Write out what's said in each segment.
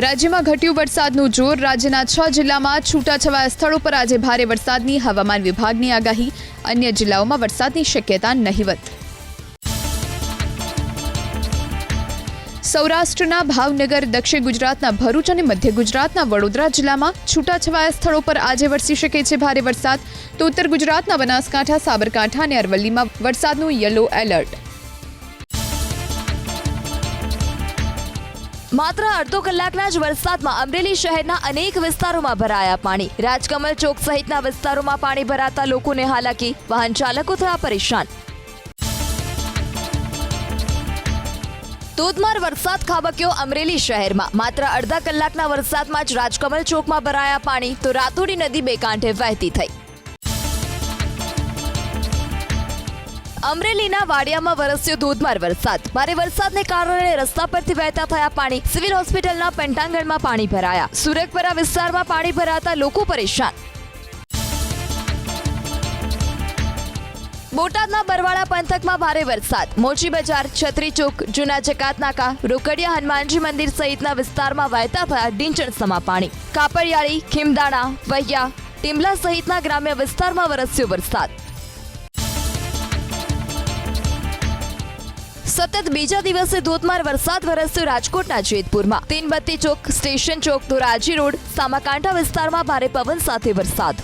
રાજ્યમાં ઘટ્યું વરસાદનું જોર। રાજ્યના 6 જિલ્લામાં છૂટાછવાયા સ્થળો પર આજે ભારે વરસાદની હવામાન વિભાગની આગાહી। અન્ય જિલ્લાઓમાં વરસાદની શક્યતા નહિવત। સૌરાષ્ટ્રના ભાવનગર, દક્ષિણ ગુજરાતના ભરૂચ અને મધ્ય ગુજરાતના વડોદરા જિલ્લામાં છૂટાછવાયા સ્થળો પર આજે વરસી શકે છે ભારે વરસાદ। તો ઉત્તર ગુજરાતના બનાસકાંઠા, સાબરકાંઠા અને અરવલ્લીમાં વરસાદનું યલો એલર્ટ। માત્ર અડધો કલાકના જ વરસાદમાં અમરેલી શહેરના અનેક વિસ્તારોમાં ભરાયા પાણી। રાજકમલ ચોક સહિતના વિસ્તારોમાં પાણી ભરાતા લોકોને હાલાકી, વાહન ચાલકો થયા પરેશાન। ધોધમાર વરસાદ ખાબક્યો અમરેલી શહેરમાં। માત્ર અડધા કલાકના વરસાદમાં જ રાજકમલ ચોકમાં ભરાયા પાણી, તો રાતોડી નદી બે કાંઠે વહેતી થઈ। અમરેલીના વાડિયામાં વરસ્યો ધોધમાર વરસાદ। ભારે વરસાદને કારણે રસ્તા પરથી વહેતા થયા પાણી। સિવિલ હોસ્પિટલના પેન્ટાંગણમાં પાણી ભરાયા। સુરગપરા વિસ્તારમાં પાણી ભરાતા લોકો પરેશાન। બોટાદના બરવાળા પંથકમાં ભારે વરસાદ। મોચી બજાર, છત્રી ચોક, જૂના જકાત નાકા, રોકડિયા હનુમાનજી મંદિર સહિતના વિસ્તારમાં વહેતા થયા ડીંચણસમા પાણી। કાપડિયાળી, ખીમદાણા, વૈયા, ટીમલા સહિતના ગ્રામ્ય વિસ્તારમાં વરસ્યો વરસાદ। સતત બીજા દિવસે ધોધમાર વરસાદ વરસ્યો રાજકોટના જેતપુરમાં। તીનબત્તી ચોક, સ્ટેશન ચોક, ધોરાજી રોડ, સામાકાંઠા વિસ્તારમાં ભારે પવન સાથે વરસાદ।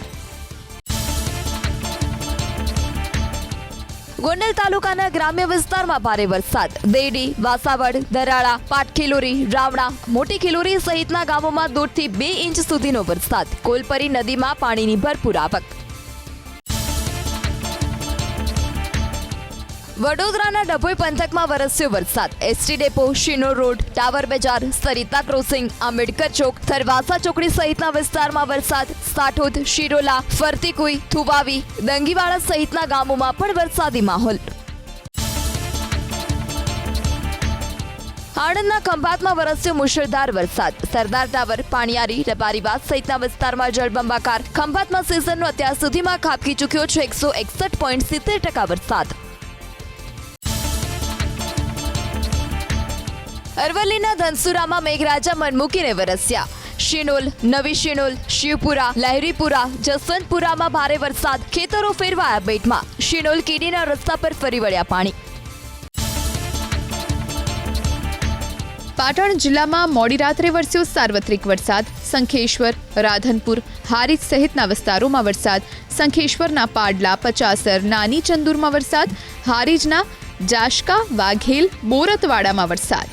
ગોંડલ તાલુકાના ગ્રામ્ય વિસ્તારમાં ભારે વરસાદ। દેડી, વાસાવડ, દરાળા, પાટખીલોરી, રાવણા, મોટી ખીલોરી સહિતના ગામોમાં 1.5 થી 2 ઇંચ સુધીનો વરસાદ। કોલપરી નદીમાં પાણીની ભરપૂર આવક। વડોદરાના ડભોઈ પંથકમાં વરસ્યો વરસાદ। ST depot, Shinor road, tower બજાર, સરિતા ક્રોસિંગ, આંબેડકર ચોક, થરવાસા ચોકડી સહિતના વિસ્તારમાં વરસાદ। સાઠોદ, શિરોલા, ફરતીકુઈ, થુવાવી, દંગીવાડા સહિતના ગામોમાં પણ વરસાદી માહોલ। આણંદના ખંભાતમાં વરસ્યો મુશળધાર વરસાદ। સરદાર ટાવર, પાણિયારી, રબારીવાસ સહિતના વિસ્તારમાં જળબંબાકાર। ખંભાતમાં સિઝનનો અત્યાર સુધીમાં ખાબકી ચૂક્યો છે 161.70% વરસાદ। અરવલ્લીના ધનસુરામાં મેઘરાજા મન મૂકીને વરસ્યા। શિનોલ, નવી શિનોલ, શિવપુરા, લહેરીપુરા, જસવંતપુરામાં ભારે વરસાદ। ખેતરો ફેરવાયા બેટમાં। શિનોલ કીડીના રસ્તા પર ફરી વળ્યા પાણી। પાટણ જિલ્લામાં મોડી રાત્રે વરસ્યો સાર્વત્રિક વરસાદ। સંખેશ્વર, રાધનપુર, હારીજ સહિતના વિસ્તારોમાં વરસાદ। સંખેશ્વરના પાડલા, પચાસર, નાની ચંદુરમાં વરસાદ। હારીજના જાશકા, વાઘેલ, બોરતવાડામાં વરસાદ।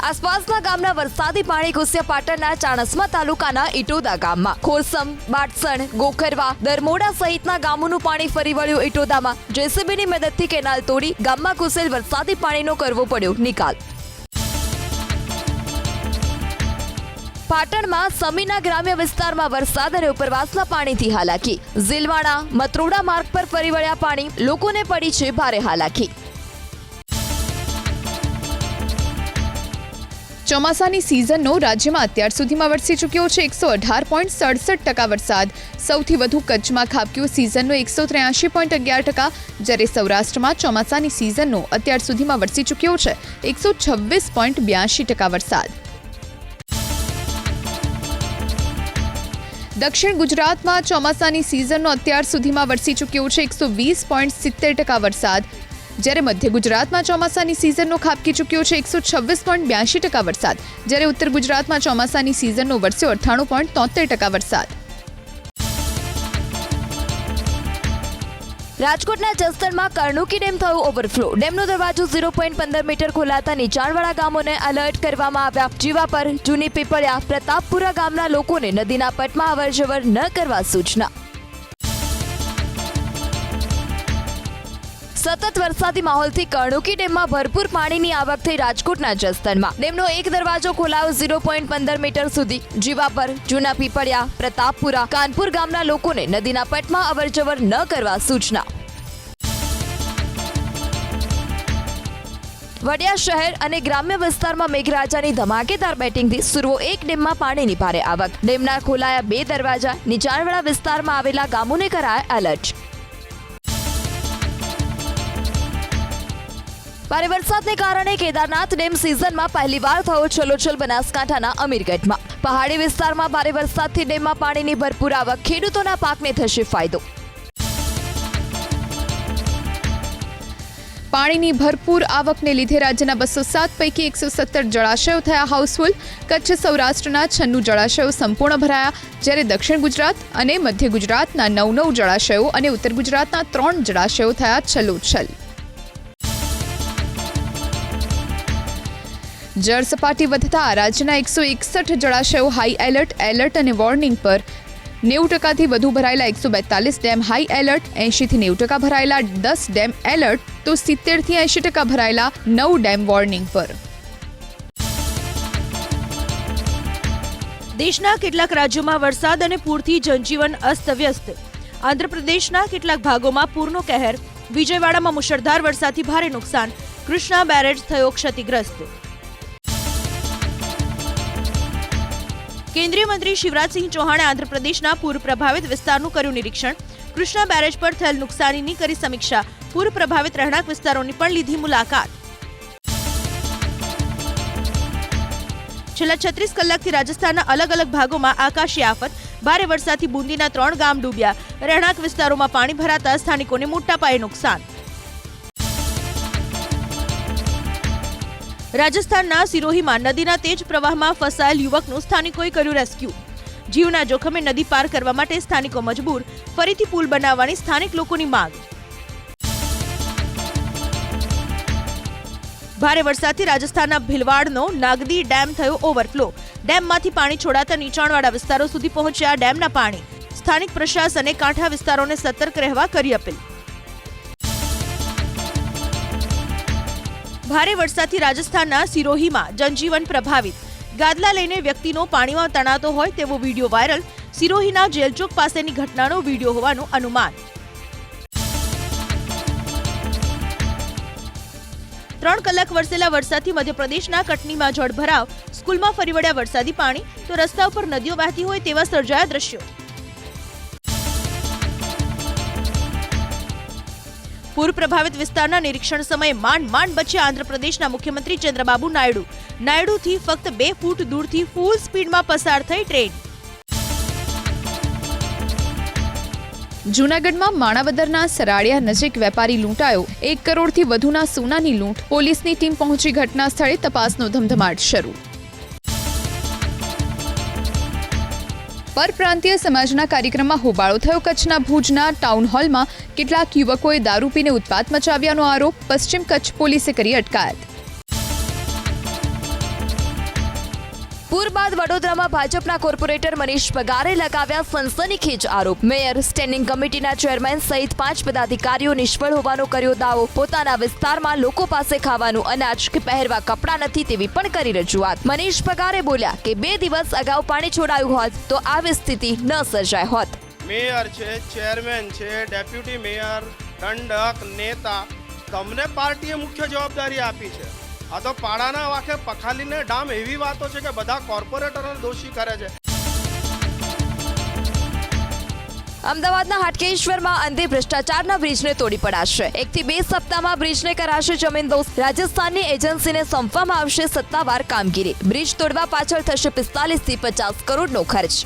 આસપાસના ગામના વરસાદી પાણી ઘૂસ્યા પાટણના ચાણસ્મા તાલુકાના ઇટોદા ગામમાં। ખોરસમ, બાટસણ, ગોખરવા, દરમોડા સહિતના ગામોનું પાણી ફરી વળ્યું ઇટોદામાં। જેસીબીની મદદથી કેનાલ તોડી ગામમાં ઘૂસેલ વરસાદી પાણીનો કરવો પડ્યો નિકાલ। પાટણમાં સમીના ગ્રામ્ય વિસ્તારમાં વરસાદ અને ઉપરવાસના પાણીથી હાલાકી। ઝીલવાડા, મતરોડા માર્ગ પર ફરી વળ્યા પાણી। લોકોને પડી છે ભારે હાલાકી। ચોમાસાની સિઝનનો રાજ્યમાં અત્યાર સુધીમાં વરસી ચૂક્યો છે 118.67% વરસાદ। સૌથી વધુ કચ્છમાં ખાબક્યો સિઝનનો 183.11%, જ્યારે સૌરાષ્ટ્રમાં ચોમાસાની સિઝનનો અત્યાર સુધીમાં વરસી ચૂક્યો છે 126.82% વરસાદ। દક્ષિણ ગુજરાતમાં ચોમાસાની સિઝનનો અત્યાર સુધીમાં વરસી ચૂક્યો છે 120.70% વરસાદ, જ્યારે મધ્ય ગુજરાતમાં ચોમાસાની સિઝનનો ખાબકી ચૂક્યો છે 126.82% વરસાદ, જ્યારે ઉત્તર ગુજરાતમાં ચોમાસાની સિઝનનો વરસ્યો 98.73% વરસાદ। રાજકોટના જસદણમાં કરણુકી ડેમ થયો ઓવરફ્લો। ડેમનો દરવાજો 0.15 મીટર ખોલાતા નીચાણવાળા ગામોને એલર્ટ કરવામાં આવ્યા। જીવાપર, જૂની પીપળિયા, પ્રતાપપુરા ગામના લોકોને નદીના પટમાં અવરજવર ન કરવા સૂચના। સતત વરસાદી માહોલથી કરણુકી ડેમમાં ભરપૂર પાણીની આવક થઈ રાજકોટના જસદણમાં। ડેમનો એક દરવાજો ખોલાયો 0.15 મીટર સુધી। જીવાપર, જૂના પીપળિયા, પ્રતાપપુરા, કાનપુર ગામના લોકોને નદીના પટમાં અવરજવર ન કરવા સૂચના। વડિયા શહેર અને ગ્રામ્ય વિસ્તારમાં મેઘરાજાની ધમાકેદાર બેટિંગથી સુરવો 1 ડેમમાં પાણીની ભારે આવક। ડેમના ખોલાયા 2 દરવાજા। નીચાણવાળા વિસ્તારમાં આવેલા ગામોને કરાયા એલર્ટ। ભારે વરસાદને કારણે કેદારનાથ ડેમ સિઝનમાં પહેલીવાર થયો છલોછલ બનાસકાંઠાના અમીરગઢમાં. પહાડી વિસ્તારમાં ભારે વરસાદથી ડેમમાં પાણીની ભરપૂર આવક, ખેડૂતોના પાકને થશે ફાયદો. પાણીની ભરપૂર આવકને લીધે રાજ્યના 207 પૈકી 117 જળાશયો થયા હાઉસફુલ. કચ્છ સૌરાષ્ટ્રના 96 જળાશયો સંપૂર્ણ ભરાયા, જ્યારે દક્ષિણ ગુજરાત અને મધ્ય ગુજરાતના 9 જળાશયો અને ઉત્તર ગુજરાતના 3 જળાશયો થયા છલોછલ. જળ સપાટી વધતા રાજ્યના 161 જળાશયો હાઈ એલર્ટ અને વોર્નિંગ પર. 90% વધુ ભરાયેલા 142 ડેમ હાઈ એલર્ટ, 80 થી 90% ભરાયેલા 10 ડેમ એલર્ટ, તો 70 થી 80% ભરાયેલા 9 ડેમ વોર્નિંગ પર. દેશના કેટલાક રાજ્યોમાં વરસાદ અને પૂરથી જનજીવન અસ્તવ્યસ્ત. આંધ્રપ્રદેશના કેટલાક ભાગોમાં પૂરનો કહેર. વિજયવાડામાં મુશળધાર વરસાદથી ભારે નુકસાન. કૃષ્ણા બેરેજ થયો ક્ષતિગ્રસ્ત. કેન્દ્રીય મંત્રી શિવરાજસિંહ ચૌહાણે આંધ્રપ્રદેશના પૂર પ્રભાવિત વિસ્તારનું કર્યું નિરીક્ષણ. કૃષ્ણા બેરેજ પર થયેલ નુકસાનીની કરી સમીક્ષા. પૂર પ્રભાવિત રહેણાંક વિસ્તારોની પણ લીધી મુલાકાત. છેલ્લા 36 કલાકથી રાજસ્થાનના અલગ અલગ ભાગોમાં આકાશી આફત. ભારે વરસાદથી બુંદીના 3 ગામ ડૂબ્યા. રહેણાંક વિસ્તારોમાં પાણી ભરાતા સ્થાનિકોને મોટા પાયે નુકસાન. રાજસ્થાનના સિરોહીમાં નદીના તેજ પ્રવાહમાં ફસાયેલ યુવકનું સ્થાનિકોએ કર્યું રેસ્ક્યુ. જીવના જોખમે નદી પાર કરવા માટે સ્થાનિકો મજબૂર. ફરીથી પુલ બનાવવાની સ્થાનિક લોકોની માંગ. ભારે વરસાદથી રાજસ્થાનના ભીલવાડનો નાગદી ડેમ થયો ઓવરફ્લો. ડેમમાંથી પાણી છોડાતા નીચાણવાળા વિસ્તારો સુધી પહોંચ્યા ડેમના પાણી. સ્થાનિક પ્રશાસને કાંઠા વિસ્તારોને સતર્ક રહેવા કરી અપીલ. ભારે વરસાદથી રાજસ્થાનના સિરોહીમાં જનજીવન પ્રભાવિત. ગાદલા લઈને વ્યક્તિનો પાણીમાં તણાતો હોય તેવો વિડીયો વાયરલ. સિરોહીના જેલચોક પાસેની ઘટનાનો વિડીયો હોવાનું અનુમાન. 3 કલાક વરસેલા વરસાદથી મધ્યપ્રદેશના કટનીમાં જળભરાવ. સ્કૂલમાં ફરી વળ્યા વરસાદી પાણી, તો રસ્તા ઉપર નદીઓ વહેતી હોય તેવા સર્જાયા દ્રશ્યો. પૂર પ્રભાવિત વિસ્તારના નિરીક્ષણ સમયે માંડ બચ્યા આંધ્રપ્રદેશના મુખ્યમંત્રી ચંદ્રબાબુ નાયડુ. નાયડુથી ફક્ત 2 ફૂટ દૂરથી ફૂલ સ્પીડમાં પસાર થઈ ટ્રેન. જૂનાગઢમાં માણાવદરના સરાડિયા નજીક વેપારી લૂંટાયો. 1 કરોડથી વધુના સોનાની લૂંટ. પોલીસની ટીમ પહોંચી ઘટના સ્થળે તપાસનો ધમધમાટ શરૂ. પરપ્રાંતીય સમાજના કાર્યક્રમમાં હોબાળો થયો. કચ્છના ભુજના ટાઉન હોલમાં કેટલાક યુવકોએ દારૂ પીને ઉત્પાત મચાવ્યાનો આરોપ. પશ્ચિમ કચ્છ પોલીસે કરી અટકાયત. પૂર બાદ વડોદરામાં ભાજપના કોર્પોરેટર મનીષ પગારે લગાવ્યા સનસનીખેજ આરોપ. મેયર, સ્ટેન્ડિંગ કમિટીના ચેરમેન સહિત 5 પદાધિકારીઓ નિષ્ફળ હોવાનો કર્યો દાવો. પોતાના વિસ્તારમાં લોકો પાસે ખાવાનું અનાજ કે પહેરવા કપડાં નથી તેવી પણ કરી રજૂઆત. મનીષ પગારે બોલ્યા કે 2 દિવસ અગાઉ પાણી છોડાયું હોત તો આવી સ્થિતિ ન સર્જાય હોત. મેયર છે, ચેરમેન છે, ડેપ્યુટી મેયર, દંડક, નેતા, તમને પાર્ટીએ મુખ્ય જવાબદારી આપી છે. આ તો પાડાના વાંકે પખાલીને ડામ એવી વાતો છે કે બધા કોર્પોરેટરોને દોષી કરે છે. અમદાવાદના હાટકેશ્વરમાં અંતે ભ્રષ્ટાચારના બ્રિજને તોડી પડાશે. 1 થી 2 સપ્તાહમાં બ્રિજને કરાશે જમીનદોસ્ત. રાજસ્થાનની એજન્સીને સોંપવામાં આવશે સત્તાવાર કામગીરી. બ્રિજ તોડવા પાછળ થશે 45 થી 50 કરોડનો ખર્ચ.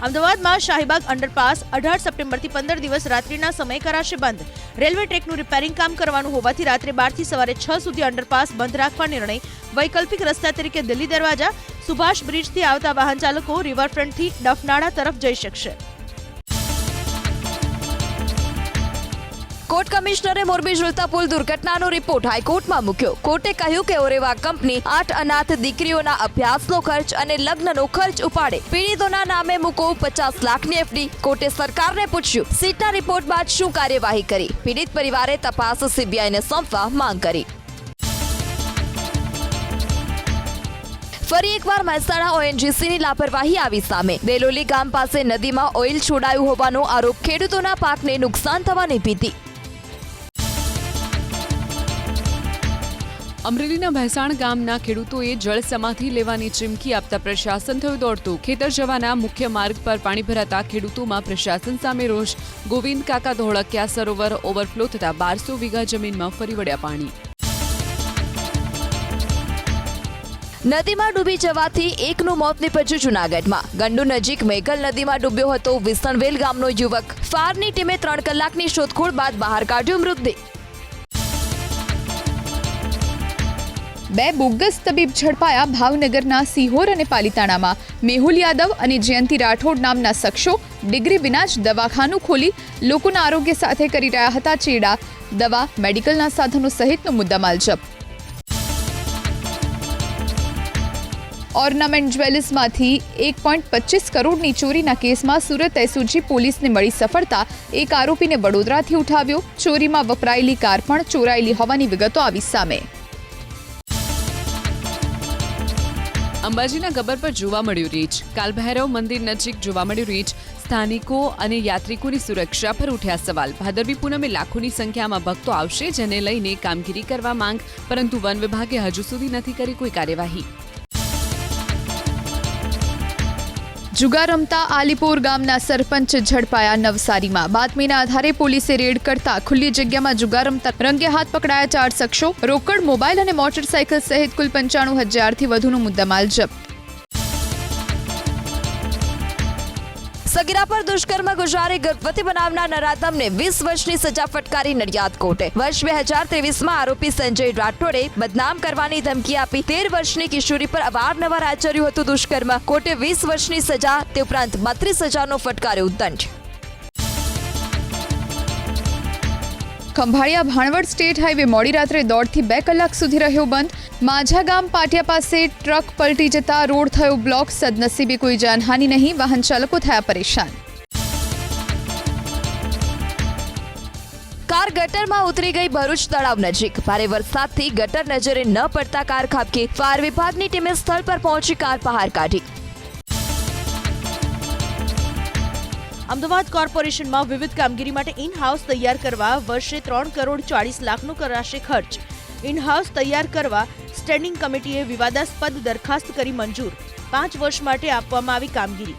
અમદાવાદમાં શાહીબાગ અંડરપાસ 18 સપ્ટેમ્બરથી 15 દિવસ રાત્રિના સમયે કરાશે બંધ. રેલવે ટ્રેકનું રિપેરિંગ કામ કરવાનું હોવાથી રાત્રે 12 થી સવારે 6 સુધી અંડરપાસ બંધ રાખવા નિર્ણય. વૈકલ્પિક રસ્તા તરીકે દિલ્હી દરવાજા, સુભાષ બ્રિજથી આવતા વાહન ચાલકો રિવરફ્રન્ટથી ડફનાળા તરફ જઈ શકશે. કોર્ટ કમિશનરે મોરબી ઝુલતા પુલ દુર્ઘટનાનો રિપોર્ટ હાઈકોર્ટમાં મૂક્યો. કોર્ટે કહ્યું કે ઓરેવા કંપની 8 અનાથ દીકરીઓના અભ્યાસનો ખર્ચ અને લગ્નનો ખર્ચ ઉપાડે. પીડિતોના નામે મૂકો 50 લાખની એફડી. કોર્ટે સરકારને પૂછ્યું સીટના રિપોર્ટ બાદ શું કાર્યવાહી કરી. પીડિત પરિવારે તપાસ સીબીઆઈને સોંપવા માંગ કરી. ફરી એકવાર મહેસાણા ઓએનજીસીની લાપરવાહી આવી સામે. દેલોલી ગામ પાસે નદીમાં ઓઇલ છોડાયું હોવાનો આરોપ. ખેડૂતોના પાકને નુકસાન થવાની ભીતિ. અમરેલીના ભેસાણ ગામના ખેડૂતોએ જળ સમાધિ લેવાની ચીમકી આપતા પ્રશાસન થયું દોડતું. ખેતર જવાના મુખ્ય માર્ગ પર પાણી ભરાતા ખેડૂતોમાં પ્રશાસન સામે રોષ. ગોવિંદ કાકા ધોળકિયા સરોવર ઓવરફ્લો થતા 1200 વીઘા જમીનમાં ફરી વળ્યા પાણી. નદીમાં ડૂબી જવાથી એકનું મોત નીપજ્યું જૂનાગઢમાં. ગંડુ નજીક મેઘલ નદીમાં ડૂબ્યો હતો વિસણવેલ ગામનો યુવક. ફાયરની ટીમે 3 કલાકની શોધખોળ બાદ બહાર કાઢ્યો મૃતદેહ. 2 બોગસ તબીબ ઝડપાયા ભાવનગરના સિહોર અને પાલિતાણામાં. મેહુલ યાદવ અને જયંતિ રાઠોડ નામના શખ્સો ડિગ્રી વિના જ દવાખાનું ખોલી લોકોના આરોગ્ય સાથે કરી રહ્યા હતા ચેડા. દવા, મેડિકલના સાધનો સહિતનો મુદ્દામાલ જપ્ત. ઓર્નામેન્ટ જ્વેલર્સમાંથી 1.25 કરોડની ચોરીના કેસમાં સુરત એસઓજી પોલીસને મળી સફળતા. એક આરોપીને વડોદરાથી ઉઠાવ્યો. ચોરીમાં વપરાયેલી કાર પણ ચોરાયેલી હોવાની વિગતો આવી સામે. અંબાજીના ગબ્બર પર જોવા મળ્યું રીંછ. કાલભૈરવ મંદિર નજીક જોવા મળ્યું રીંછ. સ્થાનિકો અને યાત્રિકોની સુરક્ષા પર ઉઠ્યા સવાલ. ભાદરવી પૂનમે લાખોની સંખ્યામાં ભક્તો આવશે, જેને લઈને કામગીરી કરવા માંગ, પરંતુ વન વિભાગે હજુ સુધી નથી કરી કોઈ કાર્યવાહી. જુગાર રમતા આલીપોર ગામના સરપંચ ઝડપાયા નવસારીમાં. બાતમીના આધારે પોલીસે રેડ કરતા ખુલ્લી જગ્યામાં જુગાર રમતા રંગે હાથ પકડાયા 4 શખ્સો. રોકડ, મોબાઈલ અને મોટરસાયકલ સહિત કુલ 95,000થી વધુનો મુદ્દામાલ જપ્ત. સગીરા પર દુષ્કર્મ ગુજારી ગર્ભવતી બનાવનાર નરાધમને 20 વર્ષની સજા ફટકારી નડિયાદ કોર્ટે. વર્ષ 2023માં આરોપી સંજય રાઠોડે બદનામ કરવાની ધમકી આપી 13 વર્ષની કિશોરી પર અવારનવાર આચર્યું હતું દુષ્કર્મ. કોર્ટે 20 વર્ષની સજા તે ઉપરાંત 32,000નો ફટકાર્યો દંડ. ખંભાળિયા ભાણવડ સ્ટેટ હાઈવે મોડી રાત્રે 1.5 થી 2 કલાક સુધી રહ્યો બંધ. माझा गाम पाटिया પાસે ટ્રક પલટી જતા રોડ થયો બ્લોક. સદનસીબે કોઈ જાનહાનિ નહીં. વાહન ચાલકો થયા પરેશાન. કાર ગટરમાં ઉતરી ગઈ ભરૂચ તળાવ નજીક. ભારે વરસાદથી ગટર નજરે ન પડતા કાર ખાબકી. ફાયર વિભાગની ટીમે સ્થળ પર પહોંચી કાર બહાર કાઢી. અમદાવાદ કોર્પોરેશનમાં વિવિધ કામગીરી માટે ઇન હાઉસ તૈયાર કરવા વર્ષે 3 કરોડ 40 લાખનો કરાશે ખર્ચ. ઇન હાઉસ તૈયાર કરવા સ્ટેન્ડિંગ કમિટીએ વિવાદાસ્પદ દરખાસ્ત કરી મંજૂર. 5 વર્ષ માટે આપવામાં આવી કામગીરી.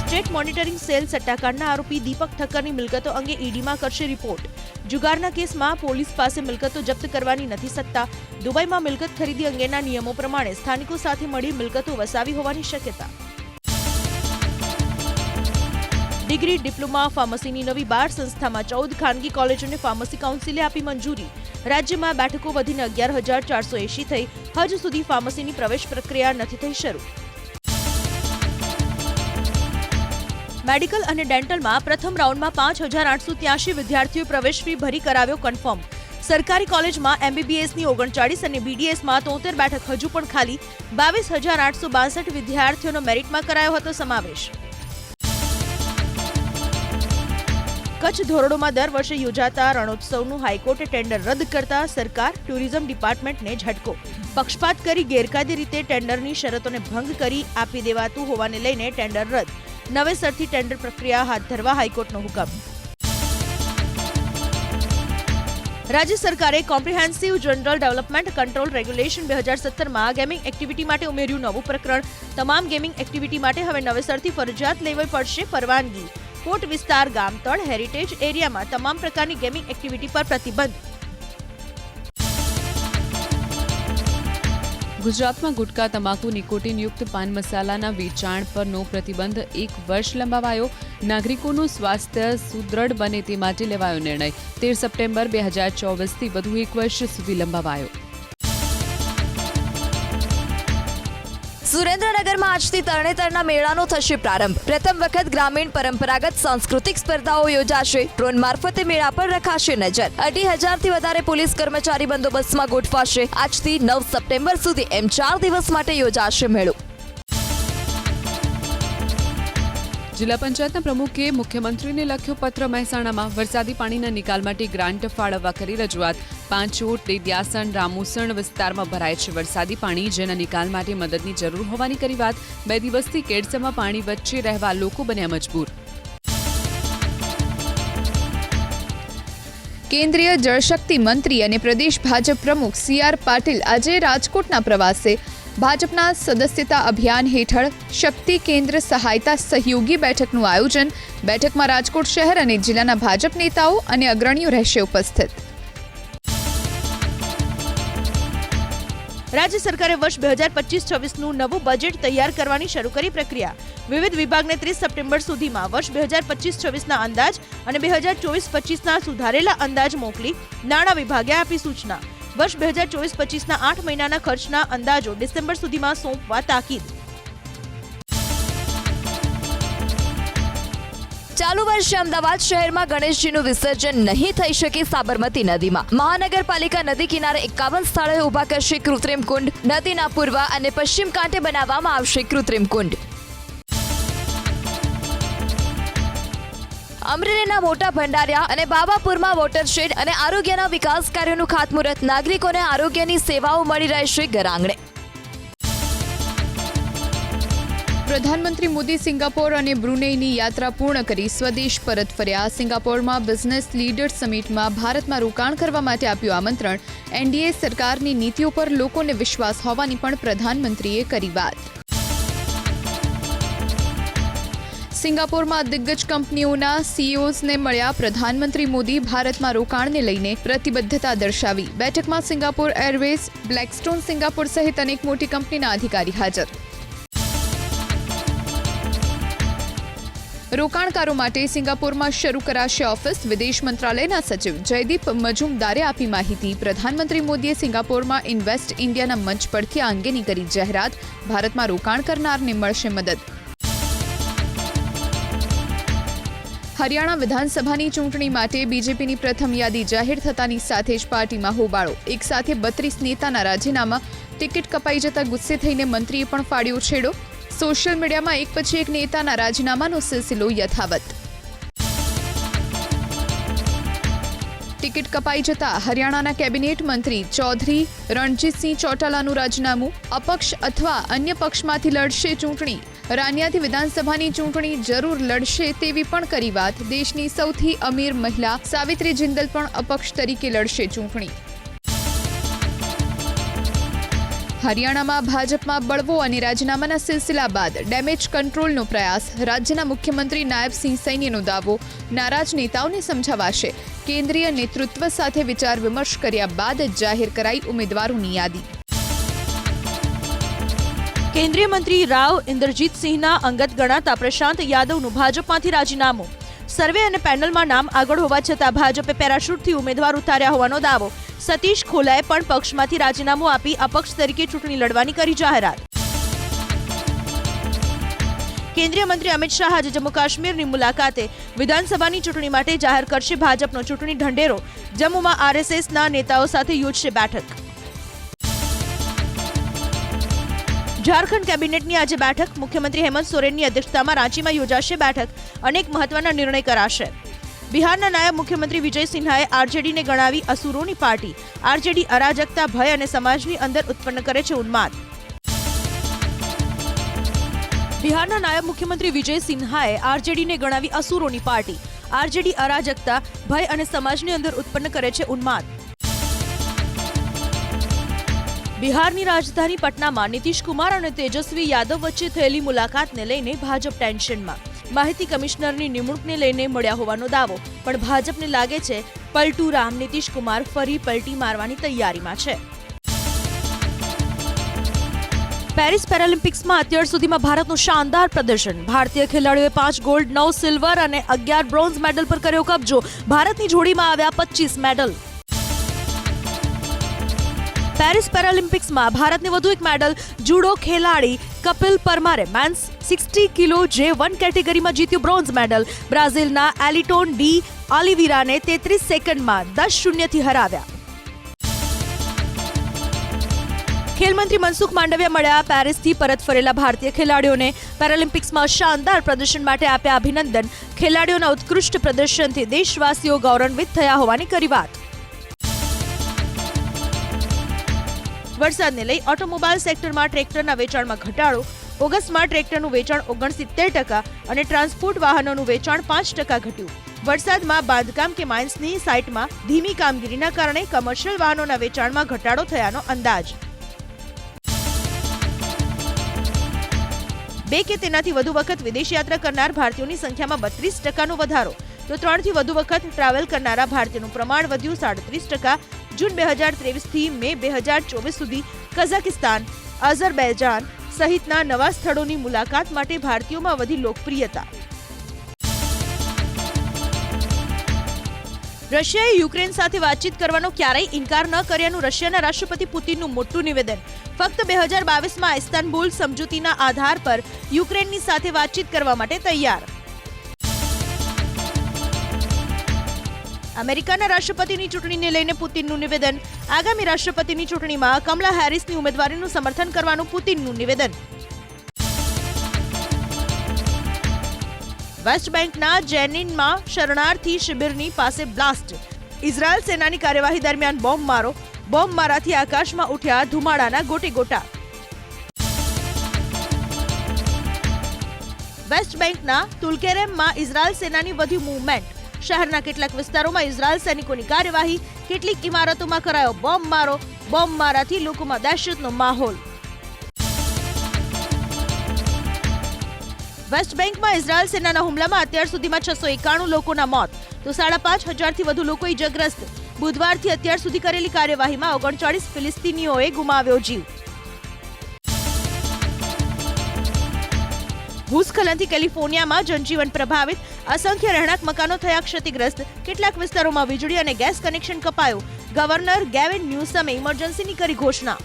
સ્ટેટ મોનિટરિંગ સેલ સટ્ટાકાંડના આરોપી દીપક ઠક્કરની મિલકતો અંગે ઈડીમાં કરશે રિપોર્ટ. જુગારના કેસમાં પોલીસ પાસે મિલકતો જપ્ત કરવાની નથી સત્તા. દુબઈમાં મિલકત ખરીદી અંગેના નિયમો પ્રમાણે સ્થાનિકો સાથે મળી મિલકતો વસાવી હોવાની શક્યતા. ડિગ્રી, ડિપ્લોમા, ફાર્મસીની નવી 12 સંસ્થામાં 14 ખાનગી કોલેજોને ફાર્મસી કાઉન્સિલે આપી મંજૂરી. રાજ્યમાં બેઠકો વધીને 11,480 થઈ. હજુ સુધી ફાર્મસીની પ્રવેશ પ્રક્રિયા નથી થઈ શરૂ. મેડિકલ અને ડેન્ટલમાં પ્રથમ રાઉન્ડમાં 5,883 વિદ્યાર્થીઓ પ્રવેશ ફી ભરી કરાવ્યો કન્ફર્મ. સરકારી કોલેજમાં એમબીબીએસની 39 અને બીડીએસમાં 73 બેઠક હજુ પણ ખાલી. 22,862 વિદ્યાર્થીઓનો મેરિટમાં કરાયો હતો સમાવેશ. કચ્છ ધોરડોમાં દર વર્ષે યોજાતા રણોત્સવનું હાઈકોર્ટે ટેન્ડર રદ કરતા સરકાર ટુરિઝમ ડિપાર્ટમેન્ટને ઝટકો. પક્ષપાત કરી ગેરકાયદે રીતે ટેન્ડરની શરતોને ભંગ કરી આપી દેવાતું હોવાને લઈને ટેન્ડર રદ. નવેસરથી ટેન્ડર પ્રક્રિયા હાથ ધરવા હાઈકોર્ટનો હુકમ. રાજ્ય સરકારે comprehensive general development control regulation 2017માં ગેમિંગ એક્ટિવિટી માટે ઉમેર્યું નવું પ્રકરણ. તમામ ગેમિંગ એક્ટિવિટી માટે હવે નવેસરથી ફરજિયાત લેવી પડશે પરવાનગી. કોટ વિસ્તાર, ગામતળ, હેરિટેજ એરિયામાં તમામ પ્રકારની ગેમિંગ એક્ટિવિટી પર પ્રતિબંધ. ગુજરાતમાં ગુટકા, તમાકુ, નિકોટિનયુક્ત પાન મસાલાના વેચાણ પરનો પ્રતિબંધ 1 વર્ષ લંબાવાયો. નાગરિકોનું સ્વાસ્થ્ય સુદૃઢ બને તે માટે લેવાયો નિર્ણય. 13 સપ્ટેમ્બર 2024થી વધુ 1 વર્ષ સુધી લંબાવાયો. સુરેન્દ્રનગરમાં આજથી તરણેતરના મેળાનો થશે પ્રારંભ. પ્રથમ વખત ગ્રામીણ પરંપરાગત સાંસ્કૃતિક સ્પર્ધાઓ યોજાશે. ડ્રોન મારફતે મેળા પર રખાશે નજર. 2,500થી વધારે પોલીસ કર્મચારી બંદોબસ્તમાં ગોઠવાશે. આજથી 9 સપ્ટેમ્બર સુધી એમ 4 દિવસ માટે યોજાશે મેળો. જિલ્લા પંચાયતના પ્રમુખે મુખ્યમંત્રીને લખ્યો પત્ર. મહેસાણામાં વરસાદી પાણીના નિકાલ માટે ગ્રાન્ટ ફાળવવા કરી રજૂઆત. પાંચોટ, દેદ્યાસણ, રામુસણ વિસ્તારમાં ભરાય છે વરસાદી પાણી, જેના નિકાલ માટે મદદની જરૂર હોવાની કરી વાત. 2 દિવસથી કેડસમાં પાણી વચ્ચે રહેવા લોકો બન્યા મજબૂર. કેન્દ્રીય જળશક્તિ મંત્રી અને પ્રદેશ ભાજપ પ્રમુખ CR પાટીલ આજે રાજકોટના પ્રવાસે ભાજપના સદસ્યતા અભિયાન હેઠળ શક્તિ કેન્દ્ર સહાયતા સહયોગી બેઠકનું આયોજન. બેઠકમાં રાજકોટ શહેર અને જિલ્લાના ભાજપ નેતાઓ અને અગ્રણીઓ રહેશે ઉપસ્થિત. રાજ્ય સરકારે વર્ષ 2025-26નું નવું બજેટ તૈયાર કરવાની શરૂ કરી પ્રક્રિયા. વિવિધ વિભાગને 30 સપ્ટેમ્બર સુધીમાં વર્ષ 2025-26ના અંદાજ અને 2024-25ના સુધારેલા અંદાજ મોકલી નાણાં વિભાગે આપી સૂચના. વર્ષ 2024-25ના 8 મહિનાના ખર્ચના અંદાજો ડિસેમ્બર સુધીમાં સોંપવા તાકીદ. ચાલુ વર્ષે અમદાવાદ શહેરમાં ગણેશજીનું વિસર્જન નહીં થઈ શકે સાબરમતી નદીમાં. મહાનગરપાલિકા નદી કિનારે 51 સ્થળોએ ઊભા કરશે કૃત્રિમ કુંડ. નદીના પૂર્વ અને પશ્ચિમ કાંઠે બનાવવામાં આવશે કૃત્રિમ કુંડ. અમરેલીના મોટા ભંડારિયા અને બાબાપુરમાં વોટરશેડ અને આરોગ્યના વિકાસ કાર્યોનું ખાતમુહૂર્ત. નાગરિકોને આરોગ્યની સેવાઓ મળી રહેશે ઘરઆંગણે. પ્રધાનમંત્રી મોદી સિંગાપોર અને બ્રુનેઈની યાત્રા પૂર્ણ કરી સ્વદેશ પરત ફર્યા. સિંગાપોરમાં બિઝનેસ લીડર્સ સમિટમાં ભારતમાં રોકાણ કરવા માટે આપ્યું આમંત્રણ. NDA સરકારની નીતિઓ પર લોકોને વિશ્વાસ હોવાની પણ પ્રધાનમંત્રીએ કરી વાત. સિંગાપોરમાં દિગ્ગજ કંપનીઓના CEOsને મળ્યા પ્રધાનમંત્રી મોદી. ભારતમાં રોકાણને લઈને પ્રતિબદ્ધતા દર્શાવી. બેઠકમાં સિંગાપોર એરવેઝ, બ્લેકસ્ટોન સિંગાપોર સહિત અનેક મોટી કંપનીના અધિકારી હાજર. રોકાણકારો માટે સિંગાપોરમાં શરૂ કરાશે ઓફિસ. વિદેશ મંત્રાલયના સચિવ જયદીપ મજુમદારે આપી માહિતી. પ્રધાનમંત્રી મોદીએ સિંગાપોરમાં ઇન્વેસ્ટ ઇન્ડિયાના મંચ પરથી આ અંગેની કરી જાહેરાત. ભારતમાં રોકાણ કરનારને મળશે મદદ. હરિયાણા વિધાનસભાની ચૂંટણી માટે બીજેપીની પ્રથમ યાદી જાહેર થતાની સાથે જ પાર્ટીમાં હોબાળો. એક સાથે 32 નેતાના રાજીનામા. ટિકિટ કપાઈ જતા ગુસ્સે થઈને મંત્રીએ પણ ફાડ્યો છેડો. સોશિયલ મીડિયામાં એક પછી એક નેતાના રાજીનામાનો સિલસિલો યથાવત. ટિકિટ કપાઈ જતા હરિયાણાના કેબિનેટ મંત્રી ચૌધરી રણજીતસિંહ ચૌટાલાનું રાજીનામું. અપક્ષ અથવા અન્ય પક્ષમાંથી લડશે ચૂંટણી. રાનિયાથી વિધાનસભાની ચૂંટણી જરૂર લડશે તેવી પણ કરી વાત. દેશની સૌથી અમીર મહિલા સાવિત્રી જિંદલ પણ અપક્ષ તરીકે લડશે ચૂંટણી. હરિયાણામાં ભાજપમાં બળવો અને રાજીનામાના સિલસિલા બાદ ડેમેજ કંટ્રોલનો પ્રયાસ. રાજ્યના મુખ્યમંત્રી નાયબસિંહ સૈનીનો દાવો. નારાજ નેતાઓને સમજાવાશે. કેન્દ્રીય નેતૃત્વ સાથે વિચાર વિમર્શ કર્યા બાદ જાહેર કરાઈ ઉમેદવારોની યાદી. કેન્દ્રીય મંત્રી રાવ ઇન્દરજીતસિંહના અંગત ગણાતા પ્રશાંત યાદવનું ભાજપમાંથી રાજીનામું. સર્વે અને પેનલમાં નામ આગળ હોવા છતાં ભાજપે પેરાશૂટથી ઉમેદવાર ઉતાર્યા હોવાનો દાવો. સતીશ ખોલાએ પણ પક્ષમાંથી રાજીનામું આપી અપક્ષ તરીકે ચૂંટણી લડવાની કરી જાહેરાત. કેન્દ્રીય મંત્રી અમિત શાહ આજે જમ્મુ કાશ્મીરની મુલાકાતે. વિધાનસભાની ચૂંટણી માટે જાહેર કરશે ભાજપનો ચૂંટણી ઢંઢેરો. જમ્મુમાં RSSના નેતાઓ સાથે યોજશે બેઠક. ઝારખંડ કેબિનેટની આજે બેઠક. મુખ્યમંત્રી હેમંત સોરેનની અધ્યક્ષતામાં રાંચીમાં યોજાશે બેઠક. અનેક મહત્વના નિર્ણય કરાશે. બિહારના નાયબ મુખ્યમંત્રી વિજય સિન્હાએ RJDને ગણાવી અસુરોની પાર્ટી. RJD અરાજકતા, ભય અને સમાજની અંદર ઉત્પન્ન કરે છે ઉન્માદ. બિહારના નાયબ મુખ્યમંત્રી વિજય સિન્હાએ RJDને ગણાવી અસુરોની પાર્ટી. RJD અરાજકતા, ભય અને સમાજની અંદર ઉત્પન્ન કરે છે ઉન્માદ. બિહારની રાજધાની પટનામાં નીતિશ કુમાર અને તેજસ્વી યાદવ વચ્ચે થયેલી મુલાકાતને લઈને ભાજપ ટેન્શનમાં. માહિતી કમિશનરની નિમણૂકને લઈને મળ્યા હોવાનો દાવો. પણ ભાજપને લાગે છે પલટુ રામ નીતિશ કુમાર ફરી પલટી મારવાની તૈયારીમાં છે. પેરિસ પેરાલિમ્પિક્સમાં અત્યાર સુધીમાં ભારતનું શાનદાર પ્રદર્શન. ભારતીય ખેલાડીઓએ 5 ગોલ્ડ, 9 સિલ્વર અને 11 બ્રોન્ઝ મેડલ પર કર્યો કબજો. ભારતની જોડીમાં આવ્યા 25 મેડલ. પેરિસ પેરાલિમ્પિક્સમાં ભારતને વધુ એક મેડલ. જુડો ખેલાડી કપિલ પરમારે મેન્સ 60 કિલો J1 કેટેગરીમાં જીત્યું બ્રોન્ઝ મેડલ. બ્રાઝિલના એલિટોન ડી ઓલિવેરાને 33 સેકન્ડમાં 10-0થી હરાવ્યા. ખેલમંત્રી મનસુખ માંડવિયા મળ્યા પેરિસથી પરત ફરેલા ભારતીય ખેલાડીઓને. પેરાલિમ્પિક્સમાં શાનદાર પ્રદર્શન માટે આપ્યા અભિનંદન. ખેલાડીઓના ઉત્કૃષ્ટ પ્રદર્શનથી દેશવાસીઓ ગૌરવાન્વિત થયા હોવાની કરી વાત. વરસાદને લઈ ઓટોમોબાઈલ સેક્ટરમાં ટ્રેક્ટરના વેચાણમાં ઘટાડો. ઓગસ્ટમાં ટ્રેક્ટરનું વેચાણ 69% અને ટ્રાન્સપોર્ટ વાહનોનું વેચાણ 5% ઘટ્યું. વરસાદમાં બાંધકામ કે માઇન્સની સાઇટમાં ધીમી કામગીરીના કારણે કમર્શિયલ વાહનોના વેચાણમાં ઘટાડો થયાનો અંદાજ. 2 કે તેનાથી વધુ વખત વિદેશ યાત્રા કરનાર ભારતીયોની સંખ્યામાં 32% વધારો, તો 3 થી વધુ વખત ટ્રાવેલ કરનારા ભારતીયોનું પ્રમાણ વધ્યું 37%. જૂન 2023 થી મે 2024 સુધી કઝાકિસ્તાન, અઝરબૈજાન સહિતના નવા સ્થળોની મુલાકાત માટે ભારતીયોમાં વધી લોકપ્રિયતા. રશિયાએ યુક્રેન સાથે વાતચીત કરવાનો ક્યારેય ઇનકાર ન કર્યાનું રશિયાના રાષ્ટ્રપતિ પુતિનનું મોટું નિવેદન. ફક્ત 2022માં ઇસ્તાનબુલ સમજૂતીના આધાર પર યુક્રેનની સાથે વાતચીત કરવા માટે તૈયાર. અમેરિકાના રાષ્ટ્રપતિની ચૂંટણીને લઈને પુતિનનું નિવેદન. આગામી રાષ્ટ્રપતિની ચૂંટણીમાં કમલા હેરિસની ઉમેદવારીનું સમર્થન કરવાનું પુતિનનું નિવેદન. વેસ્ટ બેંકના જેનિનમાં શરણાર્થી શિબિરની પાસે બ્લાસ્ટ. ઇઝરાયલ સેનાની કાર્યવાહી દરમિયાન બોમ્બમારાથી આકાશમાં ઉઠ્યા ધુમાડાના ગોટેગોટા. વેસ્ટ બેંકના તુલકેરેમમાં ઇઝરાયલ સેનાની વધુ મૂવમેન્ટ. શહેરના કેટલાક વિસ્તારોમાં ઇઝરાયલ સૈનિકોની કાર્યવાહી. કેટલીક ઇમારતોમાં કરાયો બોમ્બમારાથી લોકોમાં દહેશતનો માહોલ. વેસ્ટ બેંકમાં ઇઝરાયલ સેનાના હુમલામાં અત્યાર સુધીમાં 691 લોકોના મોત, તો 5,500થી વધુ લોકો ઇજાગ્રસ્ત. બુધવારથી અત્યાર સુધી કરેલી કાર્યવાહીમાં 39 ફિલિસ્તીનીઓએ ગુમાવ્યો જીવ. ભૂસ્ખલનથી કેલિફોર્નિયામાં જનજીવન પ્રભાવિત. અસંખ્ય રહેણાંક મકાનો થયા ક્ષતિગ્રસ્ત. કેટલાક વિસ્તારોમાં વીજળી અને ગેસ કનેક્શન કપાયું. ગવર્નર ગેવિન ન્યૂસમે ઇમરજન્સીની કરી ઘોષણા.